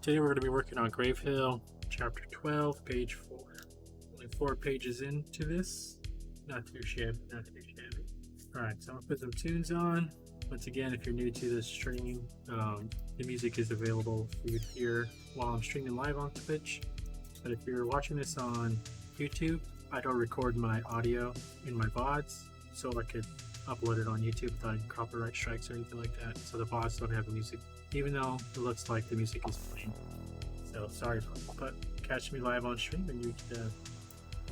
Today we're going to be working on GRAVEHILL, chapter 12, page 4. Only 4 pages into this. Not too shabby, not too shabby. Alright, so I'm going to put some tunes on. Once again, if you're new to this stream, the music is available for you to hear while I'm streaming live on Twitch. But if you're watching this on YouTube, I don't record my audio in my VODs, so I could upload it on YouTube without any copyright strikes or anything like that. So the VODs don't have the music, even though it looks like the music is playing. So sorry about that, but catch me live on stream and you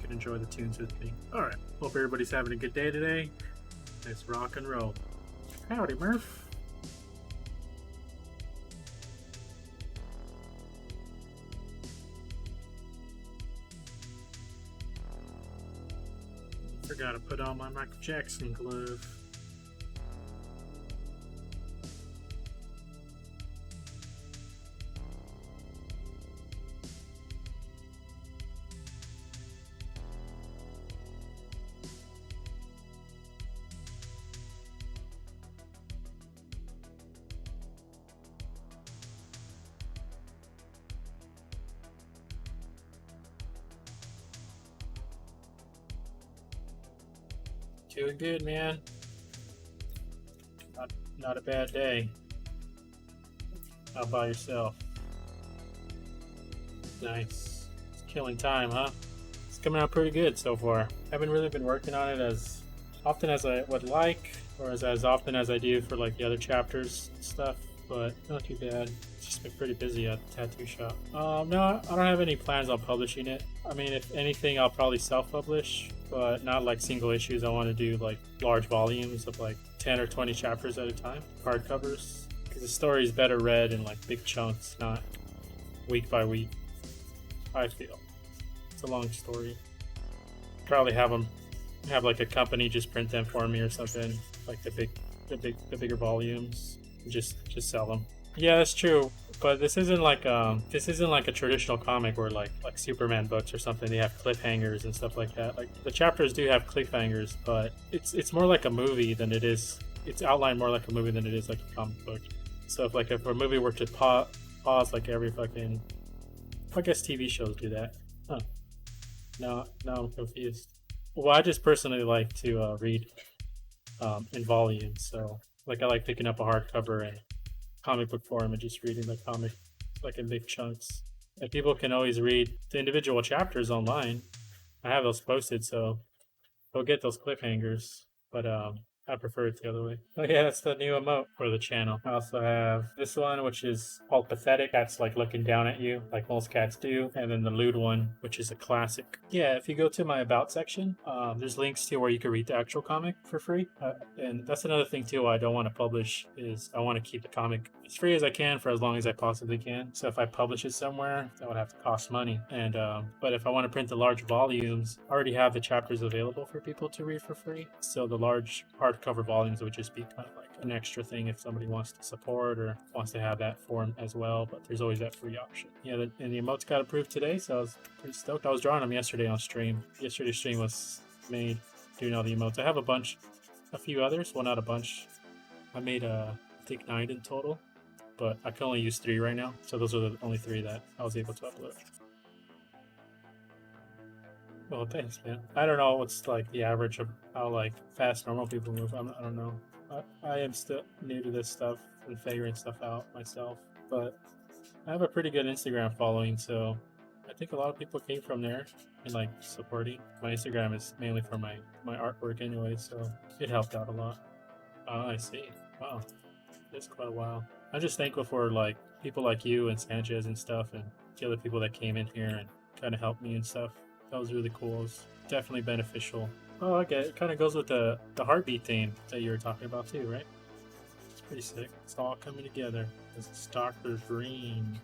can enjoy the tunes with me. Alright, hope everybody's having a good day today. Let's rock and roll. Howdy, Murph. Forgot to put on my Michael Jackson glove. Doing good, man. Not a bad day. How about yourself? Nice. It's killing time, huh? It's coming out pretty good so far. Haven't really been working on it as often as I would like, or as often as I do for like the other chapters and stuff, but not too bad. It's just been pretty busy at the tattoo shop. No, I don't have any plans on publishing it. I mean, if anything, I'll probably self-publish, but not like single issues. I want to do like large volumes of like 10 or 20 chapters at a time, hardcovers, because the story is better read in like big chunks, not week by week. I feel it's a long story. Probably have like a company just print them for me or something, like the bigger volumes, and just sell them. Yeah, that's true. But this isn't like a traditional comic where like Superman books or something. They have cliffhangers and stuff like that. Like the chapters do have cliffhangers, but it's more like a movie than it is. It's outlined more like a movie than it is like a comic book. So if a movie were to pause like every fucking, I guess TV shows do that. Huh? Now I'm confused. Well, I just personally like to read in volumes. So like I like picking up a hardcover and comic book form and just reading the comic like in big chunks. And people can always read the individual chapters online. I have those posted, so they'll get those cliffhangers. But I prefer it the other way. Oh yeah, that's the new emote for the channel. I also have this one, which is called Pathetic. That's like looking down at you, like most cats do. And then the lewd one, which is a classic. Yeah, if you go to my About section, there's links to where you can read the actual comic for free. And that's another thing too I don't want to publish, is I want to keep the comic as free as I can for as long as I possibly can. So if I publish it somewhere, that would have to cost money. And but if I want to print the large volumes, I already have the chapters available for people to read for free. So the large hardcover volumes would just be kind of like an extra thing if somebody wants to support or wants to have that form as well, but there's always that free option. Yeah, and the emotes got approved today, so I was pretty stoked. I was drawing them yesterday on stream. Yesterday's stream was made doing all the emotes. I have a few others. Well, not a bunch. I made I think 9 in total, but I can only use 3 right now, so those are the only 3 that I was able to upload. Well, thanks, man. I don't know what's like the average of how like fast normal people move. I don't know. I am still new to this stuff and figuring stuff out myself, but I have a pretty good Instagram following, so I think a lot of people came from there and like supporting. My Instagram is mainly for my artwork anyway, so it helped out a lot. Oh, I see. Wow, it's quite a while. I'm just thankful for like people like you and Sanchez and stuff, and the other people that came in here and kind of helped me and stuff. That was really cool. It was definitely beneficial. Oh, okay. It kind of goes with the heartbeat theme that you were talking about too, right? It's pretty sick. It's all coming together. It's Dr. Green.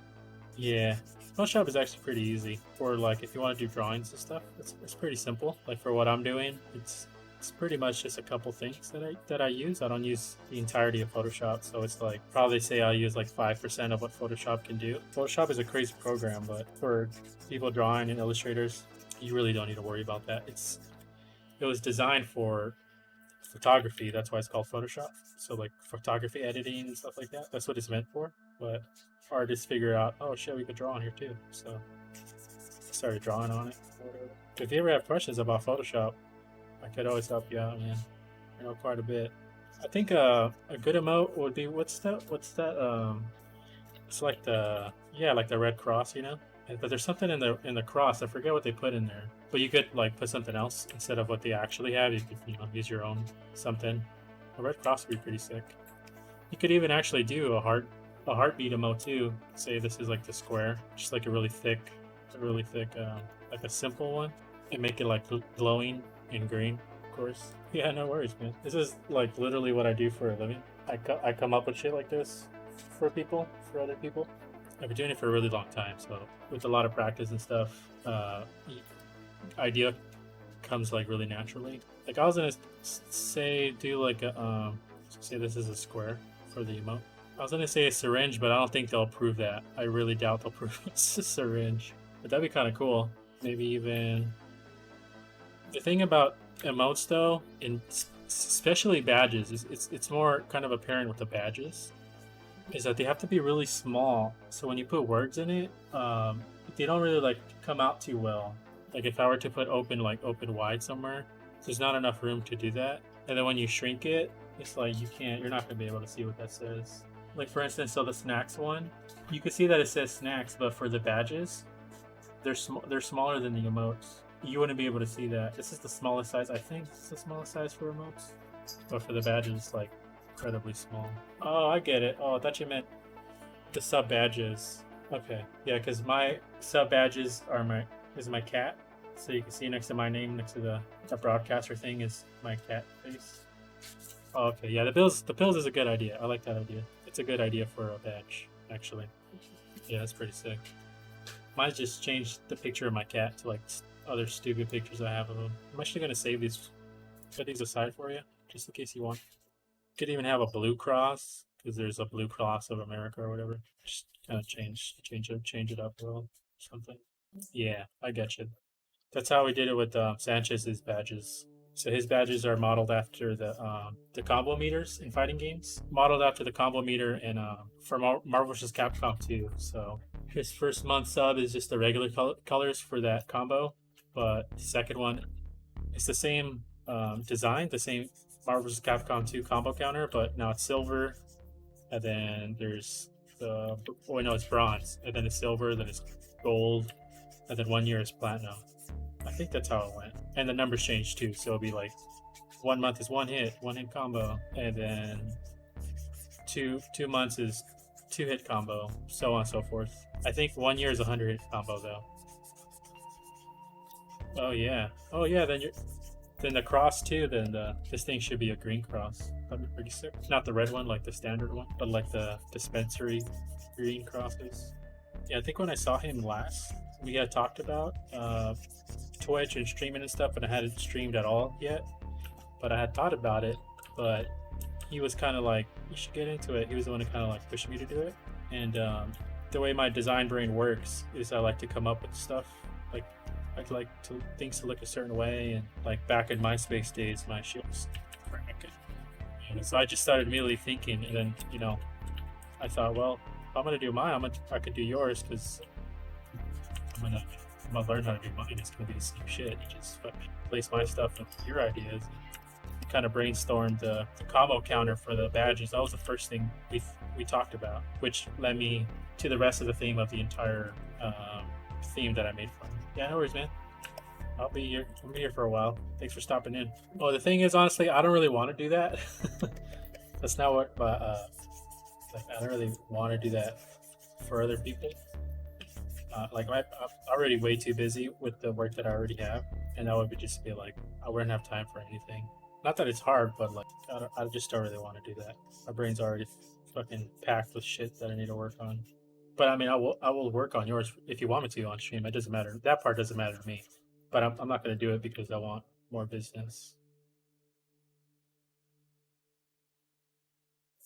Yeah. Photoshop is actually pretty easy. For like if you want to do drawings and stuff, it's pretty simple. Like for what I'm doing, it's pretty much just a couple things that I use. I don't use the entirety of Photoshop, so it's like probably say I'll use like 5% of what Photoshop can do. Photoshop is a crazy program, but for people drawing and illustrators, you really don't need to worry about that. It was designed for photography. That's why it's called Photoshop. So like photography editing and stuff like that. That's what it's meant for. but artists figure out, oh shit, we could draw on here too. So I started drawing on it. If you ever have questions about Photoshop, I could always help you out, man. I know quite a bit. I think a good emote would be what's that? What's that? It's like the like the red cross, you know. But there's something in the cross. I forget what they put in there. But you could like put something else instead of what they actually have. You could use your own something. A red cross would be pretty sick. You could even actually do a heartbeat emote too. Say this is like the square, just like a really thick, like a simple one, and make it like glowing in green, of course. Yeah, no worries, man. This is like literally what I do for a living. I come up with shit like this for other people. I've been doing it for a really long time, so with a lot of practice and stuff, idea comes like really naturally. Like I was gonna say do like a say this is a square for the emote. I was gonna say a syringe, but I don't think they'll approve that. I really doubt they'll approve it's a syringe. But that'd be kind of cool. Maybe even the thing about emotes though, in especially badges, is it's more kind of apparent with the badges, is that they have to be really small. So when you put words in it, they don't really like come out too well. Like if I were to put open wide somewhere, there's not enough room to do that. And then when you shrink it, it's like you're not gonna be able to see what that says. Like for instance, so the snacks one, you can see that it says snacks, but for the badges, they're smaller than the emotes. You wouldn't be able to see that. This is the smallest size. I think it's the smallest size for emotes, but for the badges, it's like incredibly small. Oh, I get it. Oh, I thought you meant the sub badges. Okay, yeah, because my sub badges are my cat. So you can see next to my name, next to the broadcaster thing, is my cat face. Oh, okay, yeah, the pills is a good idea. I like that idea. It's a good idea for a badge, actually. Yeah, that's pretty sick. Mine's just changed the picture of my cat to like other stupid pictures I have of him. I'm actually gonna save these, set these aside for you, just in case you want. Could even have a blue cross because there's a blue cross of America or whatever. Just kind of change it up a little, something. Yeah, I get you. That's how we did it with Sanchez's badges. So his badges are modeled after the combo meters in fighting games, modeled after the combo meter in for Marvel vs. Capcom 2. So his first month sub is just the regular colors for that combo, but the second one, it's the same design, the same Marvel vs. Capcom 2 combo counter, but now it's silver, and then there's it's bronze, and then it's silver, then it's gold, and then 1 year is platinum. I think that's how it went. And the numbers changed too, so it'll be like 1 month is one hit combo, and then two months is 2-hit combo, so on and so forth. I think 1 year is 100-hit combo though. Oh yeah, then the cross too. Then this thing should be a green cross. That'd be pretty sick. Not the red one like the standard one, but like the dispensary green crosses. Yeah, I think when I saw him last, we had talked about Twitch and streaming and stuff, but I hadn't streamed at all yet. But I had thought about it, but he was kind of like, you should get into it. He was the one who kind of like pushed me to do it. And the way my design brain works is I like to come up with stuff. Like I'd like things to look a certain way, and like back in MySpace days, my shit was cracking. And so I just started immediately thinking, and then I thought, well, if I'm gonna do mine, I could do yours because I'm gonna learn how to do mine. It's gonna be the same shit. You just fucking place my stuff with your ideas. Kind of brainstormed the combo counter for the badges. That was the first thing we talked about, which led me to the rest of the theme of the entire theme that I made for him. Yeah, no worries, man. I'll be here for a while. Thanks for stopping in. Well, the thing is, honestly, I don't really want to do that. That's not what, but I don't really want to do that for other people. I'm already way too busy with the work that I already have, and that would just be like I wouldn't have time for anything. Not that it's hard, but like I just don't really want to do that. My brain's already fucking packed with shit that I need to work on. But I mean, I will work on yours if you want me to on stream. It doesn't matter. That part doesn't matter to me. But I'm not going to do it because I want more business.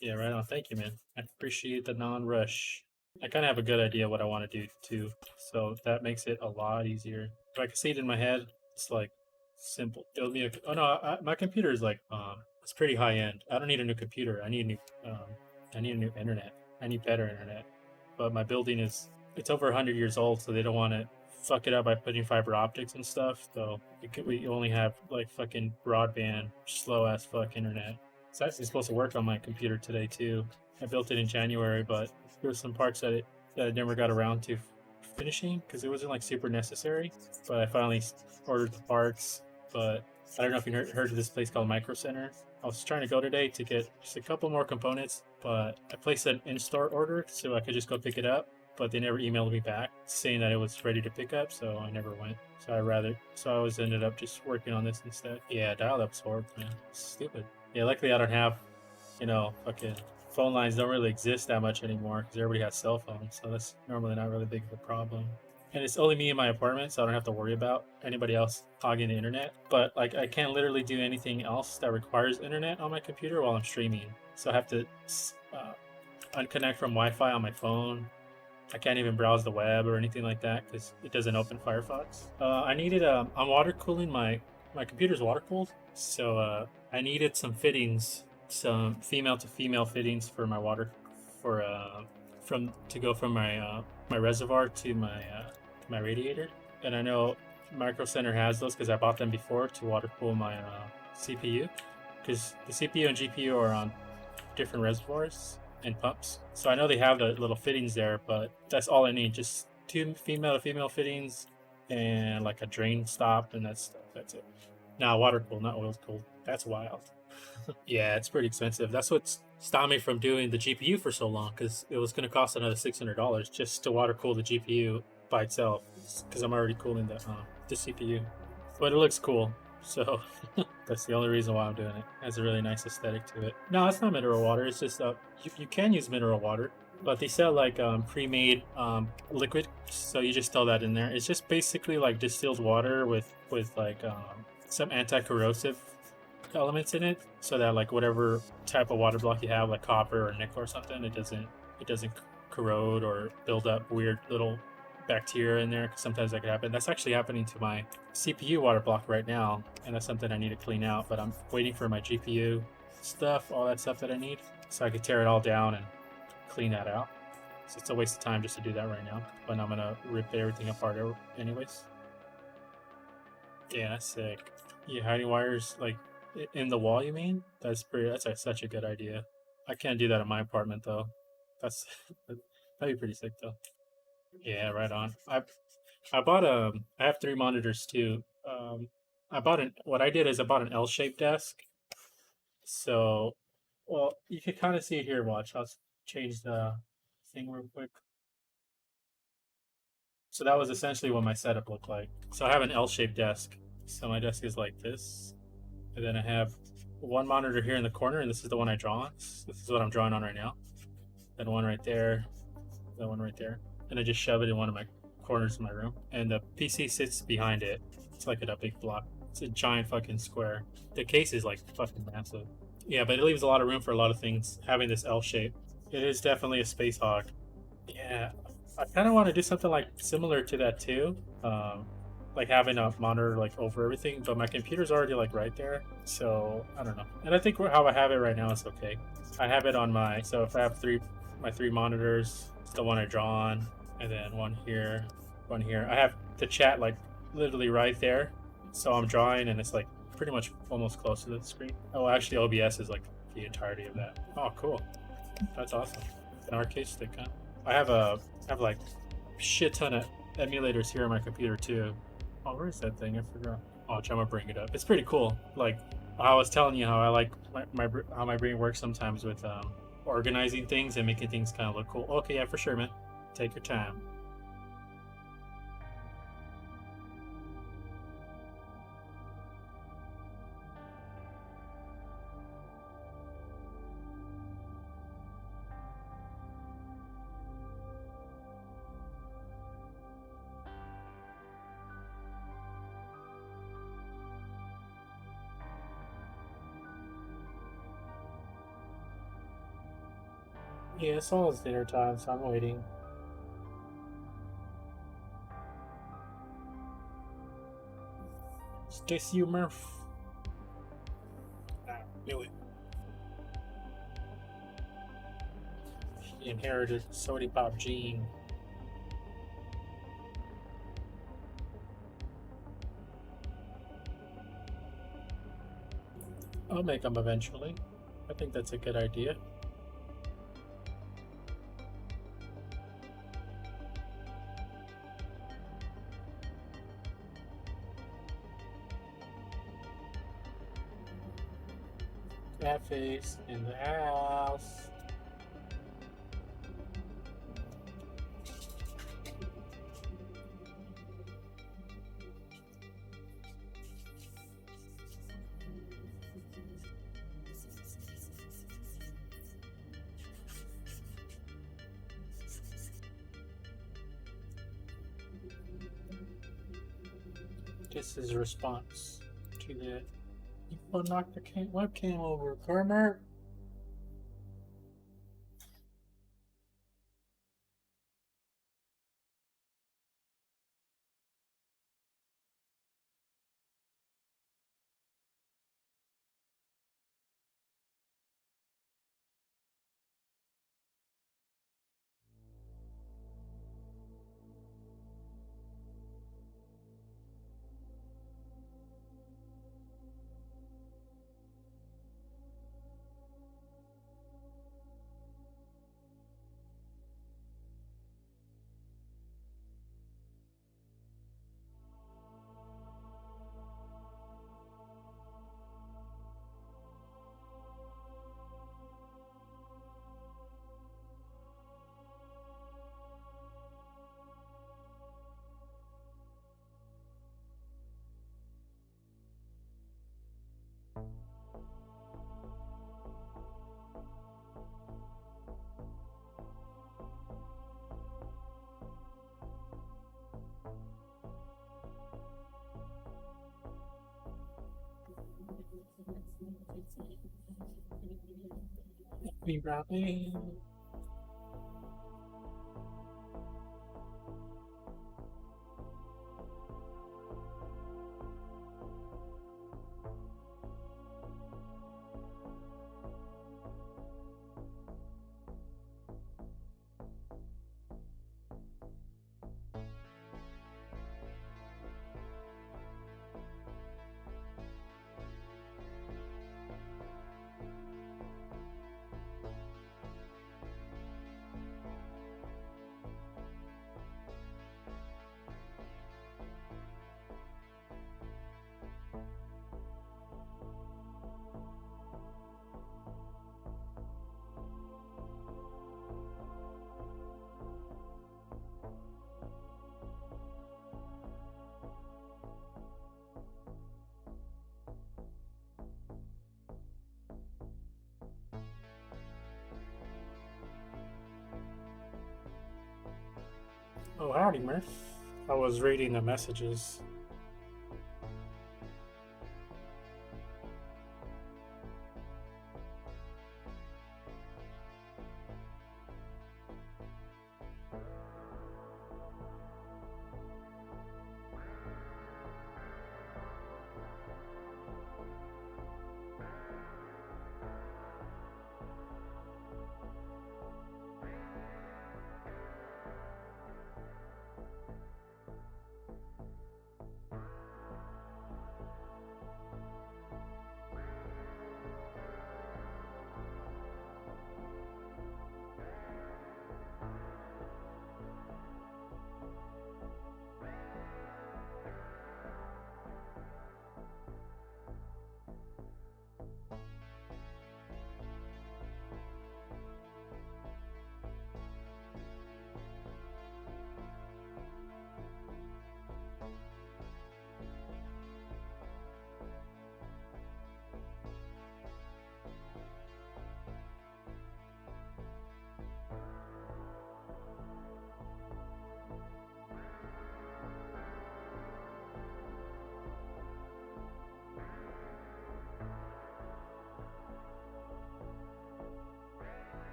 Yeah, right on. Thank you, man. I appreciate the non-rush. I kind of have a good idea what I want to do too, so that makes it a lot easier. If I can see it in my head, it's like simple. It'll be oh no, my computer is like it's pretty high end. I don't need a new computer. I need a new internet. I need better internet. But my building it's over 100 years old, so they don't want to fuck it up by putting fiber optics and stuff. So we only have like fucking broadband, slow ass fuck internet. It's actually supposed to work on my computer today too. I built it in January, but there were some parts that I never got around to finishing because it wasn't like super necessary. But I finally ordered the parts. But I don't know if you heard of this place called Micro Center. I was trying to go today to get just a couple more components, but I placed an in-store order so I could just go pick it up. But they never emailed me back saying that it was ready to pick up, so I never went. So I always ended up just working on this instead. Yeah, dial-up's horrible, man. It's stupid. Yeah, luckily I don't have, fucking phone lines don't really exist that much anymore because everybody has cell phones, so that's normally not really big of a problem. And it's only me in my apartment, so I don't have to worry about anybody else hogging the internet. But like, I can't literally do anything else that requires internet on my computer while I'm streaming. So I have to unconnect from Wi-Fi on my phone. I can't even browse the web or anything like that because it doesn't open Firefox. I needed I'm water cooling my computer's water cooled, so I needed some fittings, some female to female fittings for my water, for to go from my reservoir to my radiator. And I know Micro Center has those because I bought them before to water cool my CPU, because the CPU and GPU are on different reservoirs and pumps. So I know they have the little fittings there, but that's all I need. Just 2 female to female fittings and like a drain stop, and that's it. Now water cooled, not oil cooled. That's wild. Yeah, it's pretty expensive. That's what's stopped me from doing the GPU for so long, because it was going to cost another $600 just to water cool the GPU by itself, because I'm already cooling the CPU. But it looks cool, so that's the only reason why I'm doing it. It has a really nice aesthetic to it. No, it's not mineral water. It's just you can use mineral water, but they sell like pre-made liquid, so you just throw that in there. It's just basically like distilled water with like some anti-corrosive elements in it, so that like whatever type of water block you have, like copper or nickel or something, it doesn't corrode or build up weird little bacteria in there, because sometimes that could happen. That's actually happening to my CPU water block right now, and that's something I need to clean out. But I'm waiting for my GPU stuff, all that stuff that I need, so I could tear it all down and clean that out. So it's a waste of time just to do that right now, but I'm gonna rip everything apart anyways. Yeah, that's sick. Yeah, hiding wires like in the wall, you mean? That's such a good idea. I can't do that in my apartment though. That's that'd be pretty sick though. Yeah, right on. I bought I have 3 monitors too. What I did is I bought an L-shaped desk. So, well, you can kind of see it here. Watch, I'll change the thing real quick. So that was essentially what my setup looked like. So I have an L-shaped desk. So my desk is like this, and then I have one monitor here in the corner, and this is the one I draw on. This is what I'm drawing on right now. Then one right there, that one right there, and I just shove it in one of my corners of my room. And the PC sits behind it. It's like a big block. It's a giant fucking square. The case is like fucking massive. Yeah, but it leaves a lot of room for a lot of things, having this L shape. It is definitely a space hog. Yeah, I kind of want to do something like similar to that too. Like having a monitor like over everything, but my computer's already like right there, so I don't know. And I think how I have it right now is okay. I have it on so if I have my 3 monitors, it's the one I draw on, and then one here. I have the chat like literally right there, so I'm drawing and it's like pretty much almost close to the screen. Oh, actually OBS is like the entirety of that. Oh, cool. That's awesome. An arcade stick, huh? I have like shit ton of emulators here on my computer too. Oh, where is that thing? I forgot. Oh, I'm gonna bring it up. It's pretty cool. Like I was telling you how I like how my brain works sometimes with organizing things and making things kind of look cool. Okay, yeah, for sure, man. Take your time. Yeah, it's almost dinner time, so I'm waiting. Stacy, you Murph. Ah, knew it. He inherited Sody Pop gene. I'll make them eventually. I think that's a good idea. That face in the house. This is a response to the. You knocked the webcam over, Carmer. Be Robbie. Oh, howdy, Murph. I was reading the messages.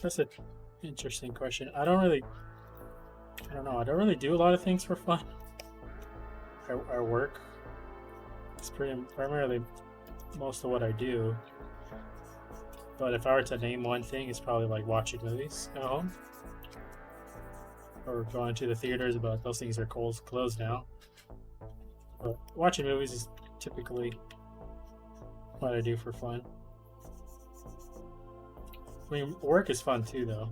That's an interesting question. I don't know. I don't really do a lot of things for fun. I work. It's primarily most of what I do. But if I were to name one thing, it's probably like watching movies at home or going to the theaters, but those things are closed now. But watching movies is typically what I do for fun. I mean, work is fun too, though.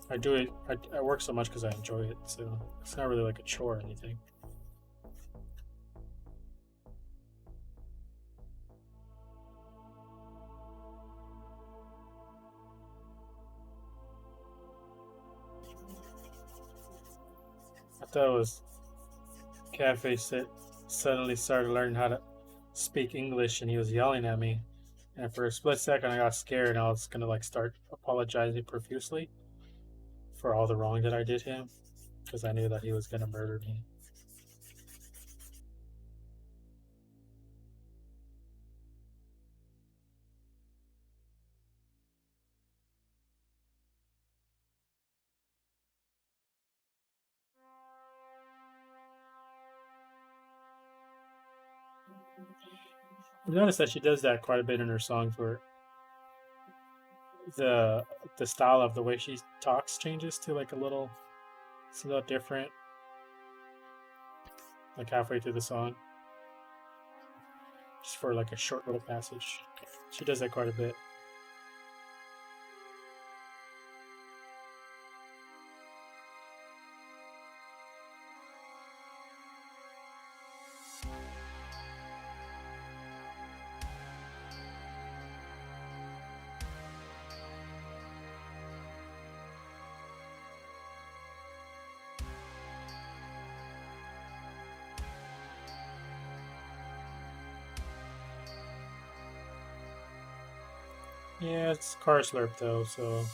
I do it. I work so much because I enjoy it, so it's not really like a chore or anything. I thought it was Cafe suddenly started learning how to speak English, and he was yelling at me. And for a split second, I got scared, and I was gonna like start apologizing profusely for all the wrong that I did him, because I knew that he was gonna murder me. I've noticed that she does that quite a bit in her songs, where the the style of the way she talks changes to like it's a little different, like halfway through the song, just for like a short little passage. She does that quite a bit. Yeah, it's car slurp though, so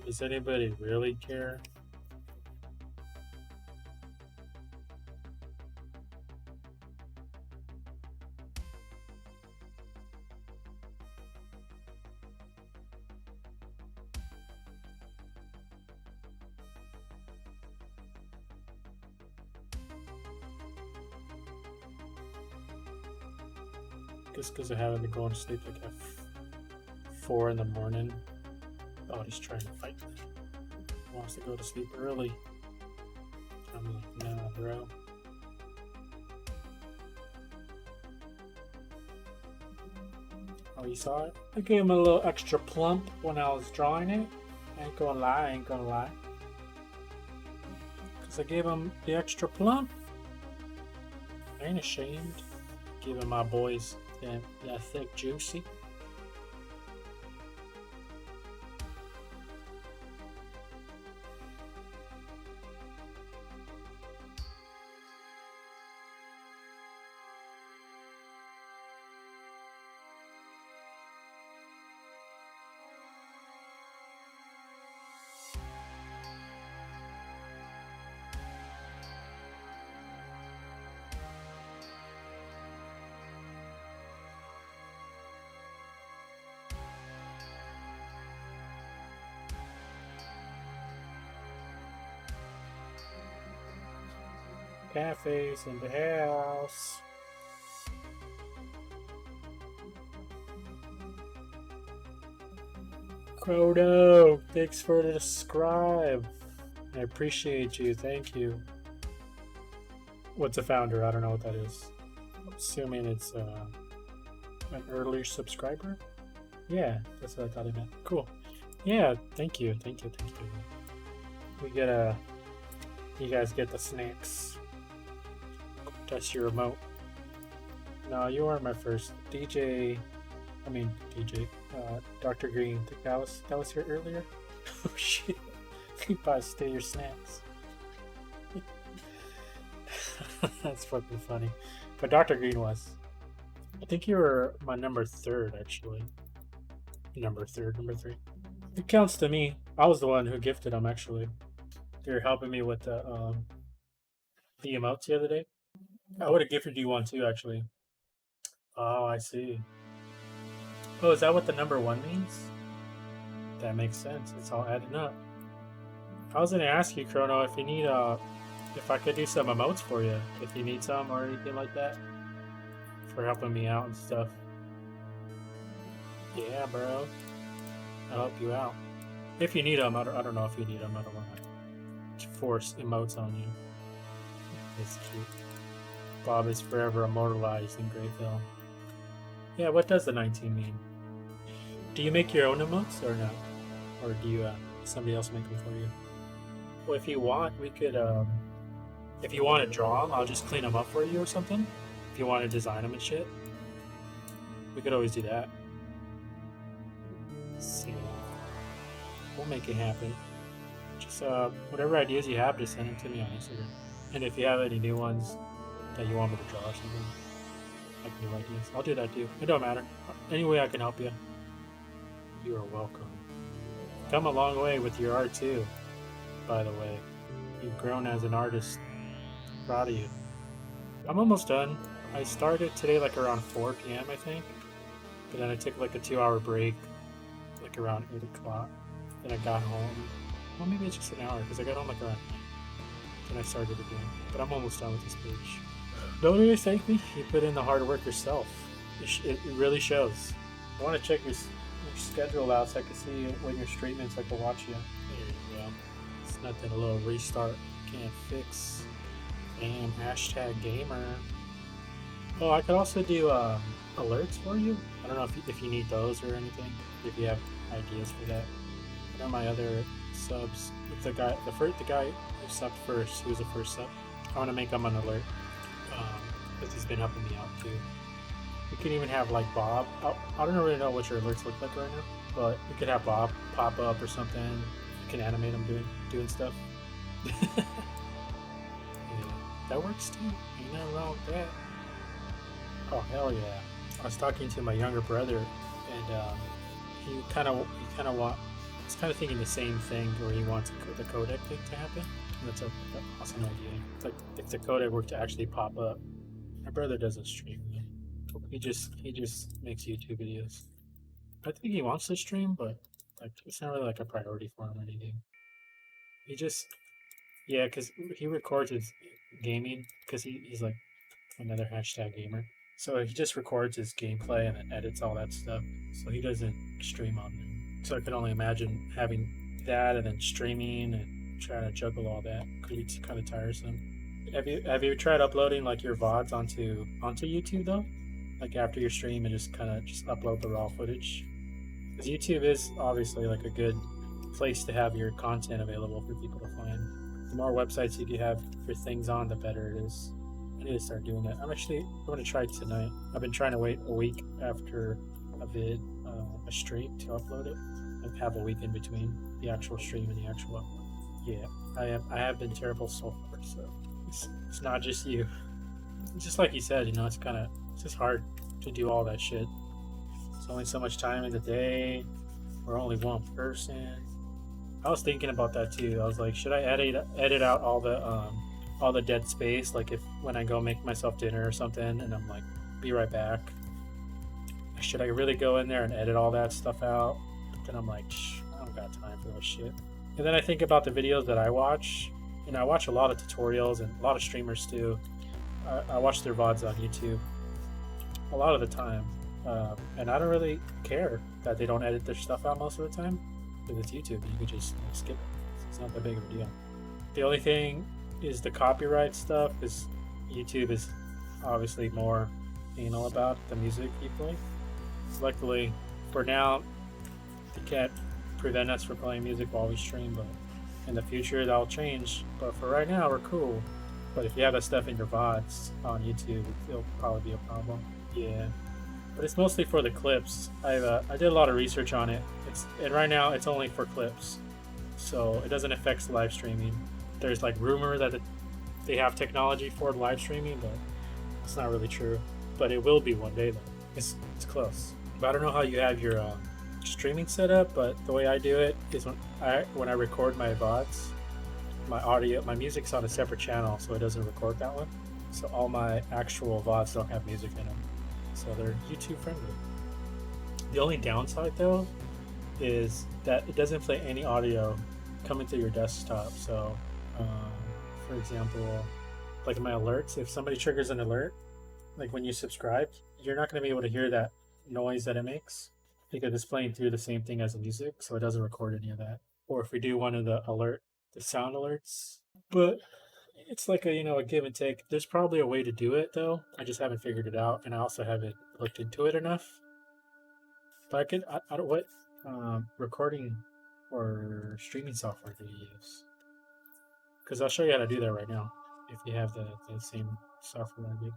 does anybody really care? Just because I haven't been going to sleep like at 4 in the morning. Oh, he's trying to fight me. He wants to go to sleep early. I'm like, nah, bro. Oh, you saw it? I gave him a little extra plump when I was drawing it. I ain't gonna lie. Because I gave him the extra plump. I ain't ashamed. Giving my boys that thick juicy. Cafes in the house. Crodo, thanks for the subscribe. I appreciate you. Thank you. What's a founder? I don't know what that is. I'm assuming it's an early subscriber. Yeah, that's what I thought it meant. Cool. Yeah, thank you. We get you guys get the snacks. That's your remote. No, you weren't my first. DJ, Dr. Green. I think that was here earlier. Oh shit! You busted your snacks. That's fucking funny. But Dr. Green was. I think you were my number 3rd actually. Number 3. It counts to me. I was the one who gifted them actually. They were helping me with the emotes the other day. I would have gifted you one too, actually. Oh, I see. Oh, is that what the number 1 means? That makes sense. It's all adding up. I was gonna ask you, Chrono, if you need if I could do some emotes for you, if you need some or anything like that, for helping me out and stuff. Yeah, bro. I'll help you out. If you need them, I don't know if you need them. I don't want to force emotes on you. It's cute. Bob is forever immortalized in GRAVEHILL. Yeah, what does the 19 mean? Do you make your own emotes or no? Or do you somebody else make them for you? Well, if you want, we could. If you want to draw them, I'll just clean them up for you or something. If you want to design them and shit, we could always do that. Let's see, we'll make it happen. Just whatever ideas you have, just send them to me on Instagram. And if you have any new ones that you want me to draw or something, like new ideas, I'll do that too. It don't matter. Any way I can help you, you are welcome. Come a long way with your art too, by the way. You've grown as an artist. Proud of you. I'm almost done. I started today like around 4 p.m. I think, but then I took like a 2-hour break, like around 8 o'clock. Then I got home. Well, maybe it's just an hour because I got home like around 9. Then I started again. But I'm almost done with this page. Don't undertake me. You put in the hard work yourself. It really shows. I want to check your schedule out so I can see when you're streaming so I can watch you. There you go. It's nothing a little restart can't fix. Damn, #gamer. Oh, I could also do alerts for you. I don't know if you need those or anything. If you have ideas for that. I know my other subs. The guy who subbed first, who was the first sub. I want to make him an alert because he's been helping me out too. We can even have like Bob. I don't really know what your alerts look like right now, but we could have Bob pop up or something. You can animate him doing stuff. Yeah, that works too. Ain't nothing wrong with that. Oh hell yeah! I was talking to my younger brother, and he kind of he's kind of thinking the same thing, where he wants the codec thing to happen. And that's an awesome idea. It's like if the codec were to actually pop up. My brother doesn't stream. He just makes YouTube videos. I think he wants to stream, but like it's not really like a priority for him or anything. Because he records his gaming because he's like another #gamer. So he just records his gameplay and then edits all that stuff. So he doesn't stream on there. So I can only imagine having that and then streaming and trying to juggle all that. Could be kind of tiresome. Have you tried uploading like your VODs onto YouTube though? Like after your stream and just upload the raw footage? Because YouTube is obviously like a good place to have your content available for people to find. The more websites you can have for things on, the better it is. I need to start doing that. I'm going to try tonight. I've been trying to wait a week after a stream to upload it, and have a week in between the actual stream and the actual upload. Yeah, I have been terrible so far, so it's not just you. Just like you said, it's just hard to do all that shit. It's only so much time in the day. We're only one person. I was thinking about that too. I was like, should I edit out all the dead space? Like when I go make myself dinner or something, and I'm like, be right back. Should I really go in there and edit all that stuff out? But then I'm like, I don't got time for that shit. And then I think about the videos that I watch. I watch a lot of tutorials and a lot of streamers too. I watch their VODs on YouTube a lot of the time. And I don't really care that they don't edit their stuff out most of the time. Because it's YouTube, you can just skip it. It's not that big of a deal. The only thing is the copyright stuff, because YouTube is obviously more anal about the music you play. Luckily, for now, they can't prevent us from playing music while we stream, but in the future that'll change. But for right now, we're cool. But if you have that stuff in your VODs on YouTube, it'll probably be a problem. Yeah. But it's mostly for the clips. I did a lot of research on it. And right now it's only for clips, so it doesn't affect live streaming. There's like rumor that they have technology for live streaming, but it's not really true. But it will be one day though. It's close. But I don't know how you have your streaming set up, but the way I do it is when I record my VODs, my music's on a separate channel, so it doesn't record that one. So all my actual VODs don't have music in them. So they're YouTube friendly. The only downside though is that it doesn't play any audio coming to your desktop. So for example, like in my alerts, if somebody triggers an alert, like when you subscribe, you're not going to be able to hear that noise that it makes. because it's playing through the same thing as the music, so it doesn't record any of that. Or if we do one of the sound alerts, but it's like a give and take. There's probably a way to do it though. I just haven't figured it out, and I also haven't looked into it enough. But I don't what recording or streaming software do you use? Because I'll show you how to do that right now if you have the same software I do.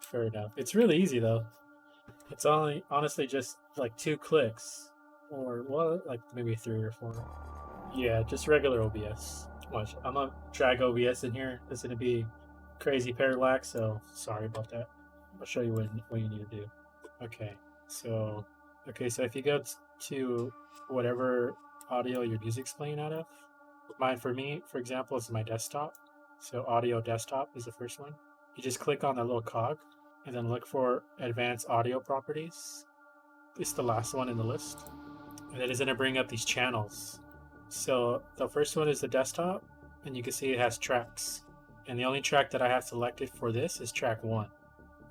Fair enough. It's really easy though. It's only honestly just like 2 clicks, or well, like maybe 3 or 4. Yeah, just regular OBS. Watch, I'm gonna drag OBS in here. It's gonna be crazy parallax, so sorry about that. I'll show you what you need to do. Okay, so if you go to whatever audio your music's playing out of, mine for me, for example, is my desktop. So audio desktop is the first one. You just click on that little cog and then look for advanced audio properties. It's the last one in the list. And then it's going to bring up these channels. So the first one is the desktop, and you can see it has tracks. And the only track that I have selected for this is track 1.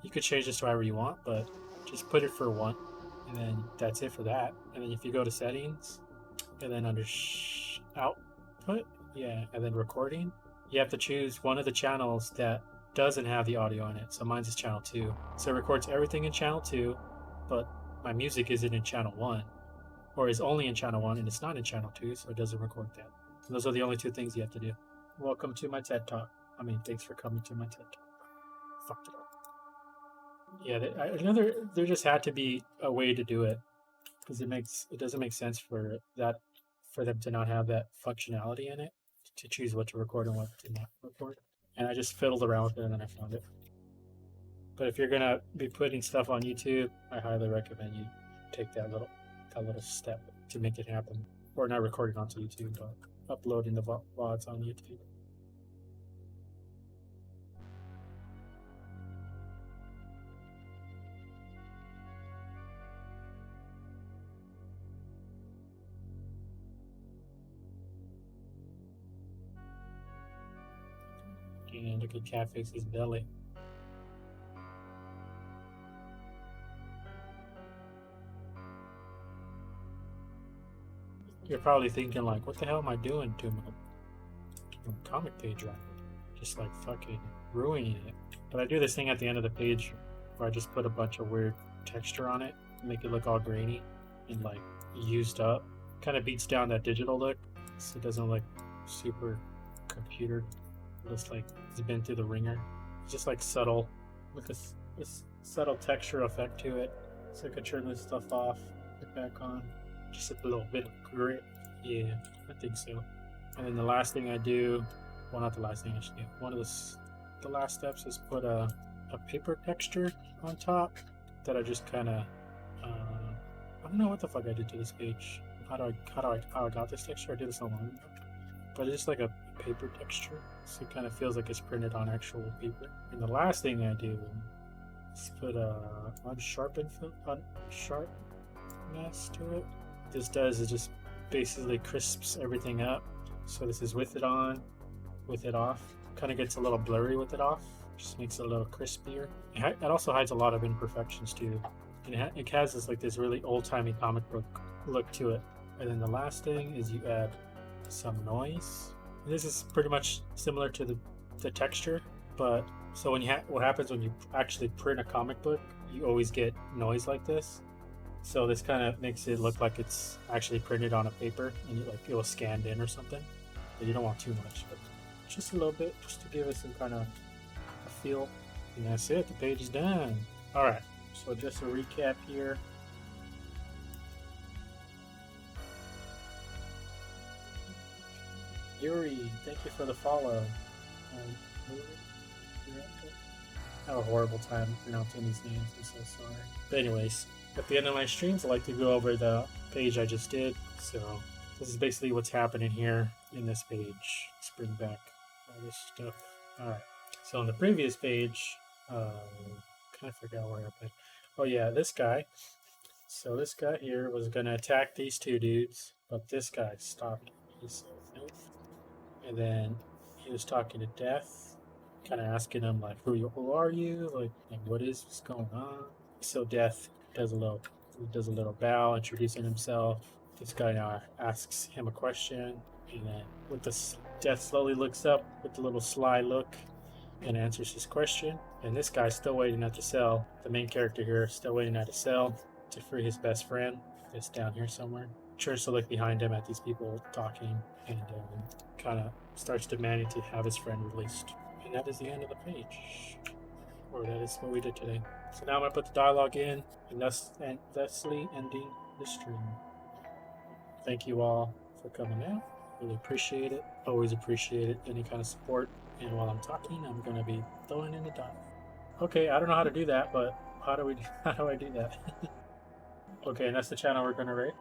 You could change this to however you want, but just put it for 1. And then that's it for that. And then if you go to settings, and then under output, yeah, and then recording, you have to choose one of the channels that doesn't have the audio in it. So mine's is channel 2. So it records everything in channel 2, but my music isn't in channel 1, or is only in channel 1 and it's not in channel 2, so it doesn't record that. And those are the only 2 things you have to do. Welcome to my TED Talk. Thanks for coming to my TED Talk. Fucked it up. Yeah, there just had to be a way to do it, because it doesn't make sense for them to not have that functionality in it to choose what to record and what to not record. And I just fiddled around with it and then I found it. But if you're gonna be putting stuff on YouTube, I highly recommend you take that little step to make it happen. Or not recording onto YouTube, but uploading the VODs on YouTube. And look at Catfix's belly. You're probably thinking like, what the hell am I doing to my comic page right now? Just like fucking ruining it. But I do this thing at the end of the page where I just put a bunch of weird texture on it, make it look all grainy and like used up. Kind of beats down that digital look, so it doesn't look super computer. It looks like it's been through the ringer. It's just like subtle, with this subtle texture effect to it. So I could turn this stuff off, put back on. Just a little bit of grit. Yeah, I think so. And then the last thing I do, well, not the last thing I should do. One of the last steps is put a paper texture on top that I just kind of, I don't know what the fuck I did to this page. How I got this texture? I did this so long ago. But it's just like a paper texture, so it kind of feels like it's printed on actual paper. And the last thing I do is put a unsharpness to it. What this does is just basically crisps everything up. So this is with it on, with it off. Kind of gets a little blurry with it off. Just makes it a little crispier. It also hides a lot of imperfections too. And it has this really old-timey comic book look to it. And then the last thing is you add some noise. This is pretty much similar to the texture, but so what happens when you actually print a comic book, you always get noise like this. So this kind of makes it look like it's actually printed on a paper and it was scanned in or something. But you don't want too much, but just a little bit, just to give it some kind of a feel. And that's it. The page is done. All right. So just a recap here. Yuri, thank you for the follow. I have a horrible time pronouncing these names. I'm so sorry. But anyways, at the end of my streams, I like to go over the page I just did. So this is basically what's happening here in this page. Let's bring back all this stuff. All right. So on the previous page, kind of forgot where I put. Oh yeah, this guy. So this guy here was gonna attack these 2 dudes, but this guy stopped. And then he was talking to Death, kind of asking him like, who are you? Like what's going on? So Death He does a little bow, introducing himself. This guy now asks him a question, and then with the Death slowly looks up with a little sly look and answers his question. And this guy's still waiting at the cell. The main character here is still waiting at a cell to free his best friend. It's down here somewhere. Turns to look behind him at these people talking, and kind of starts demanding to have his friend released. And that is the end of the page. Or that is what we did today. So now I'm going to put the dialogue in, and thusly ending the stream. Thank you all for coming out. Really appreciate it. Always appreciate it. Any kind of support. And while I'm talking, I'm going to be throwing in the dialogue. Okay, I don't know how to do that, but how do I do that? Okay, and that's the channel we're going to rate.